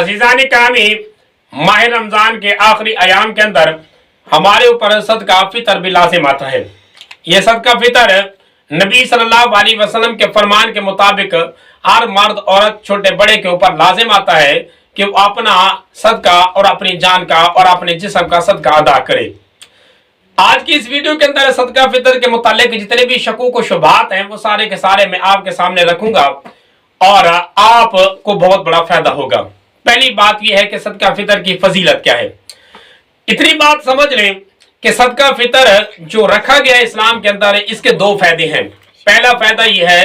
अजीज़ान कामी, माह रमज़ान के आखिरी अयाम के अंदर हमारे ऊपर सदका फितर भी लाजिम आता है। ये सदका फितर नबी सल्लल्लाहु अलैहि वसल्लम के फरमान के मुताबिक हर मर्द औरत छोटे बड़े के ऊपर लाजिम आता है कि वो अपना सदका और अपनी जान का और अपने जिस्म का सदका अदा करे। आज की इस वीडियो के अंदर सदका फितर के मुतालिक जितने भी शकूक व शुबहात हैं वो सारे के सारे मैं आपके सामने रखूंगा और आपको बहुत बड़ा फायदा होगा। पहली बात यह है कि सदका फितर की फजीलत क्या है। इतनी बात समझ लें कि सदका फितर जो रखा गया है इस्लाम के अंदर, इसके दो फायदे हैं। पहला फायदा यह है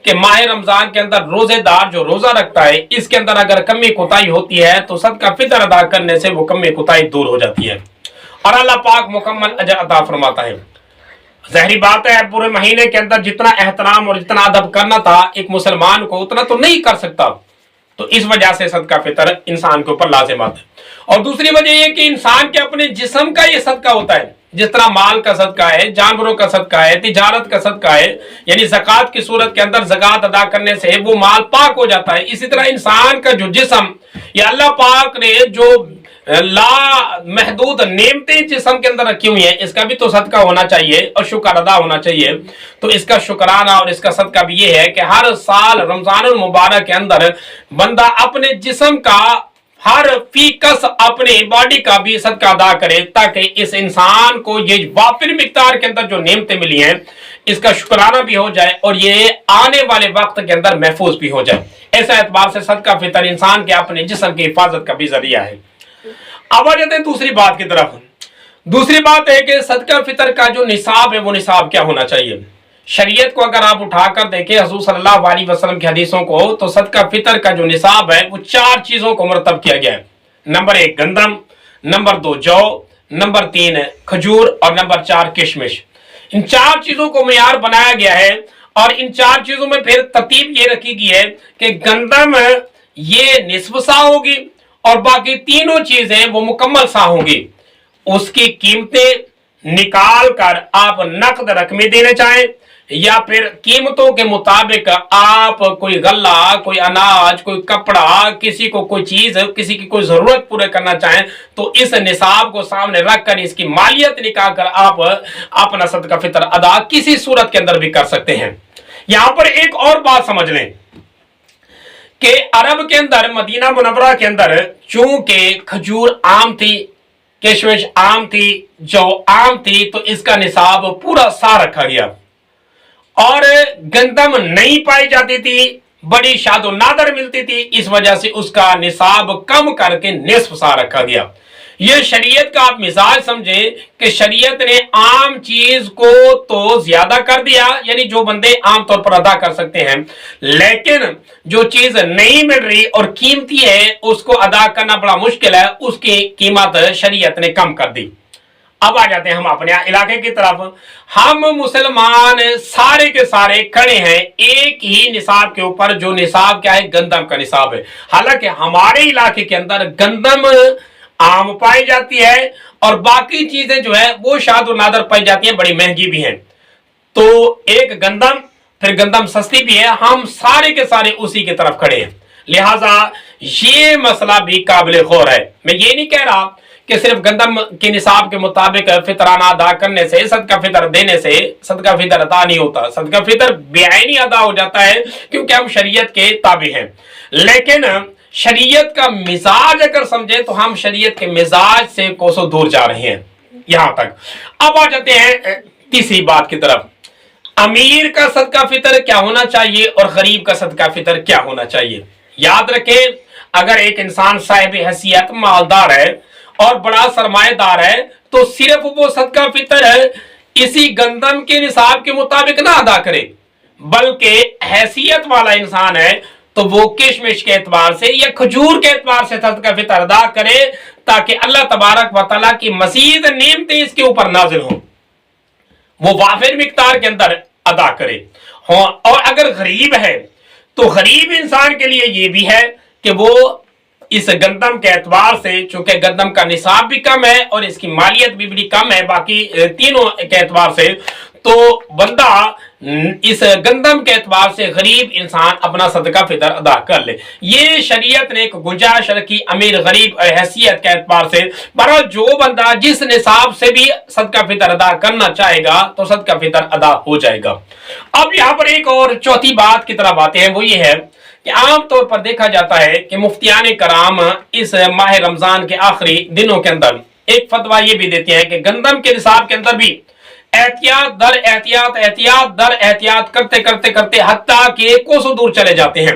कि माह रमजान के अंदर रोजेदार जो रोजा रखता है, इसके अंदर अगर कमी कोताही होती है तो सदका फितर अदा करने से वो कमी कोताही दूर हो जाती है और अल्लाह पाक मुकम्मल अजर अता फरमाता है। ज़ाहिरी बात है, पूरे महीने के अंदर जितना एहतराम और जितना अदब करना था एक मुसलमान को, उतना तो नहीं कर सकता। तो इस वजह से सदका फितर इंसान के ऊपर लाजिम आता है। और दूसरी वजह यह कि इंसान के अपने जिस्म का ये सदका होता है। जिस तरह माल का सदका है, जानवरों का सदका है, तिजारत का सदका है, यानी ज़कात की सूरत के अंदर ज़कात अदा करने से वो माल पाक हो जाता है। इसी तरह इंसान का जो जिस्म, ये अल्लाह पाक ने जो ला महदूद नेमतें जिस्म के अंदर रखी हुई हैं, इसका भी तो सदका होना चाहिए और शुक्र अदा होना चाहिए। तो इसका शुक्राना और इसका सदका भी ये है कि हर साल रमजानुल मुबारक के अंदर बंदा अपने जिस्म का हर फीकस अपने बॉडी का भी सदका अदा करे, ताकि इस इंसान को ये वाफिर मिकदार के अंदर जो नेमतें मिली हैं इसका शुक्राना भी हो जाए और ये आने वाले वक्त के अंदर महफूज भी हो जाए। ऐसा एतबार से सदका फितर इंसान के अपने जिस्म की हिफाजत का भी जरिया है। अब आ जाते हैं दूसरी बात की तरफ। दूसरी बात है कि सदका फितर का जो निसाब है वो निसाब क्या होना चाहिए। शरीयत को अगर आप उठाकर देखें हुज़ूर सल्लल्लाहु अलैहि वसल्लम की हदीसों को, तो सदका फितर का जो निसाब है वो चार चीजों को मुरतब किया गया है। नंबर 1 गंदम, नंबर 2 जौ, नंबर 3 खजूर और नंबर 4 किशमिश। इन चार चीजों को मियार बनाया गया है और इन चार चीजों में फिर तरतीब ये रखी गई है कि गंदम ये निस्फ सा होगी और बाकी तीनों चीजें वो मुकम्मल सा होंगी। उसकी कीमतें निकाल कर आप नकद रकमें देने चाहें या फिर कीमतों के मुताबिक आप कोई गल्ला, कोई अनाज, कोई कपड़ा, किसी को कोई चीज, किसी की कोई जरूरत पूरे करना चाहें, तो इस निसाब को सामने रखकर इसकी मालियत निकाल कर आप अपना सदका फितर अदा किसी सूरत के अंदर भी कर सकते हैं। यहां पर एक और बात समझ लें कि अरब के अंदर, मदीना मुनव्वरा के अंदर चूंकि खजूर आम थी, किशमिश आम थी, जौ आम थी, तो इसका निसाब पूरा सा रखा गया। और गंदम नहीं पाई जाती थी, बड़ी शादो नादर मिलती थी, इस वजह से उसका निसाब कम करके निस्फ सा रखा गया। यह शरीयत का आप मिजाज समझे कि शरीयत ने आम चीज को तो ज्यादा कर दिया, यानी जो बंदे आम तौर पर अदा कर सकते हैं, लेकिन जो चीज नहीं मिल रही और कीमती है उसको अदा करना बड़ा मुश्किल है, उसकी कीमत शरीयत ने कम कर दी। अब आ जाते हैं हम अपने इलाके की तरफ। हम मुसलमान सारे के सारे खड़े हैं एक ही निसाब के ऊपर, जो निसाब क्या है, गंदम का निसाब है। हालांकि हमारे इलाके के अंदर गंदम आम पाई जाती है और बाकी चीजें जो है वो शाद और नादर पाई जाती हैं, बड़ी महंगी भी हैं। तो एक गंदम, फिर गंदम सस्ती भी है, हम सारे के सारे उसी की तरफ खड़े हैं। लिहाजा ये मसला भी काबिल गौर है। मैं ये नहीं कह रहा कि सिर्फ गंदम के निसाब के मुताबिक फितराना अदा करने से, सदका फितर देने से सदका फितर अदा नहीं होता। सदका फितर बेआईनी अदा हो जाता है क्योंकि हम शरीयत के ताबे हैं। लेकिन शरीयत का मिजाज अगर समझे तो हम शरीयत के मिजाज से कोसों दूर जा रहे हैं यहां तक। अब आ जाते हैं तीसरी बात की तरफ। अमीर का सदका फितर क्या होना चाहिए और गरीब का सदका फितर क्या होना चाहिए। याद रखें, अगर एक इंसान साहिब हैसियत मालदार है और बड़ा सरमाएदार है तो सिर्फ वो सदका फितर इसी गंदम के निसाब के मुताबिक ना अदा करे, बल्कि हैसियत वाला इंसान है तो वो किशमिश के एतबार से या खजूर के एतबार से सदका फितर अदा करे, ताकि अल्लाह तबारक व तआला की मजीद नेमतें इसके ऊपर नाजिल हों, वो वाफिर मिकदार के अंदर अदा करे। और अगर गरीब है तो गरीब इंसान के लिए ये भी है कि वो इस गंदम के एतबार से, चूंकि गंदम का निसाब भी कम है और इसकी मालियत भी बड़ी कम है बाकी तीनों के एतबार से, तो बंदा इस गंदम के एतबार से गरीब इंसान अपना सदका फितर अदा कर ले। ये शरीयत ने एक गुंजाइश रखी अमीर गरीब और हैसियत के एतबार से। बहरहाल जो बंदा जिस निसाब से भी सदका फितर अदा करना चाहेगा तो सदका फितर अदा हो जाएगा। अब यहाँ पर एक और चौथी बात की तरफ आते हैं, वो ये है कि आम तौर पर देखा जाता है कि मुफ्तियान कराम इस माह रमजान के आखिरी दिनों के अंदर एक फतवा ये भी देते हैं कि गंदम के निसाब के अंदर भी एहतियात दर एहतियात एहतियात दर एहतियात करते करते करते हत्ता कि कोसों दूर चले जाते हैं।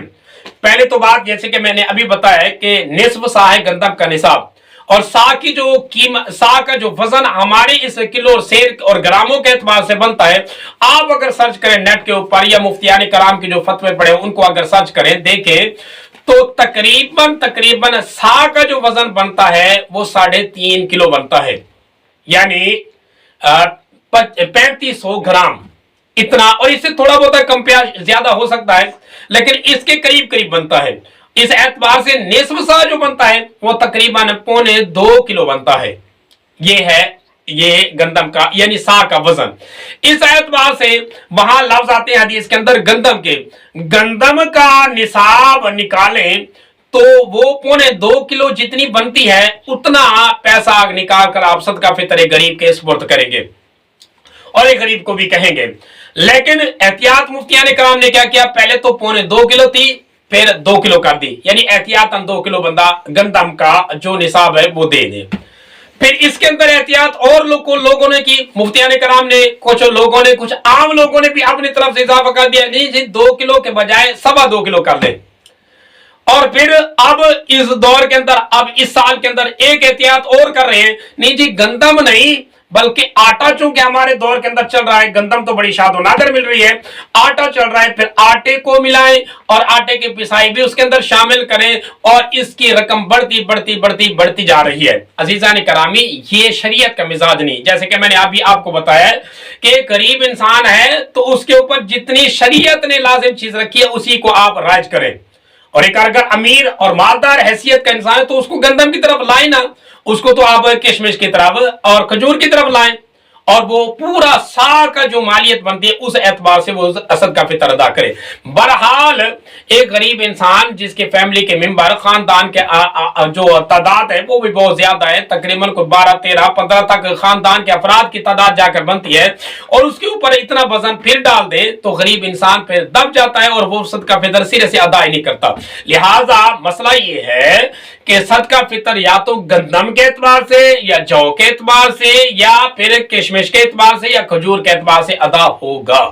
पहले तो बात जैसे कि मैंने अभी बताया कि निस्फ सा है गंदम का निसाब, और सा की जो कीमत, सा का जो वजन हमारे इस किलो और सेर और ग्रामों के एतबार से बनता है। आप अगर सर्च करें नेट के ऊपर या मुफ्तियान कराम के जो फतवे पड़े उनको अगर सर्च करें देखें तो तकरीबन सा का जो वजन बनता है वो 3.5 किलो बनता है, यानी 3500 ग्राम इतना, और इससे थोड़ा बहुत कम ज्यादा हो सकता है लेकिन इसके करीब करीब बनता है। इस एतबार से निस्फ सा जो बनता है वो तकरीबन 1.25 किलो बनता है। ये है ये गंदम का यानी सा का वजन। इस एतबार से वहां लफ्ज आते हैं हदीस के अंदर गंदम के, गंदम का निसाब निकालें तो वो 1.25 किलो जितनी बनती है उतना पैसा निकाल कर आप सदका फितर गरीब के सुपुर्द करेंगे और एक गरीब को भी कहेंगे। लेकिन एहतियात मुफ्तियान कराम ने क्या किया, पहले तो 1.25 किलो थी फिर 2 किलो कर दी, यानी एहतियातन 2 किलो बंदा गंदम का जो निसाब है वो दे दे। फिर इसके अंदर एहतियात और लोगों ने की, मुफ्तियान कराम ने, कुछ लोगों ने, कुछ आम लोगों ने भी अपनी तरफ से इजाफा कर दिया, नहीं जी 2 किलो के बजाय 2.25 किलो कर ले। और फिर अब इस दौर के अंदर, अब इस साल के अंदर एक एहतियात और कर रहे हैं, नहीं जी गंदम नहीं बल्कि आटा, चूंकि हमारे दौर के अंदर चल रहा है, गंदम तो बड़ी शादो नादर मिल रही है, आटा चल रहा है, फिर आटे को मिलाएं और आटे की पिसाई भी उसके अंदर शामिल करें और इसकी रकम बढ़ती बढ़ती बढ़ती बढ़ती जा रही है। अजीजान करामी, ये शरीयत का मिजाज नहीं। जैसे कि मैंने अभी आपको बताया कि गरीब इंसान है तो उसके ऊपर जितनी शरीयत ने लाजिम चीज रखी है उसी को आप राज करें, और एक अगर अमीर और मालदार हैसियत का इंसान है तो उसको गंदम की तरफ लाए ना, उसको तो आप किशमिश की तरफ और खजूर की तरफ लाएं, और वो पूरा सा का जो मालियत बनती है उस एतबार से वो सदका फितर अदा करे। बहरहाल एक गरीब इंसान जिसके फैमिली के मेंबर खानदान के जो तादाद है वो भी बहुत ज्यादा है, तकरीबन कोई 12, 13, 15 तक खानदान के अफराद की तादाद जाकर बनती है, और उसके ऊपर इतना वजन फिर डाल दे तो गरीब इंसान फिर दब जाता है और वो सदका फितर सिरे से अदा ही नहीं करता। लिहाजा मसला ये है कि सदका फितर या तो गंदम के एतबार से या जौ के एतबार से या फिर किशमिश के एतबार से या खजूर के एतबार से अदा होगा।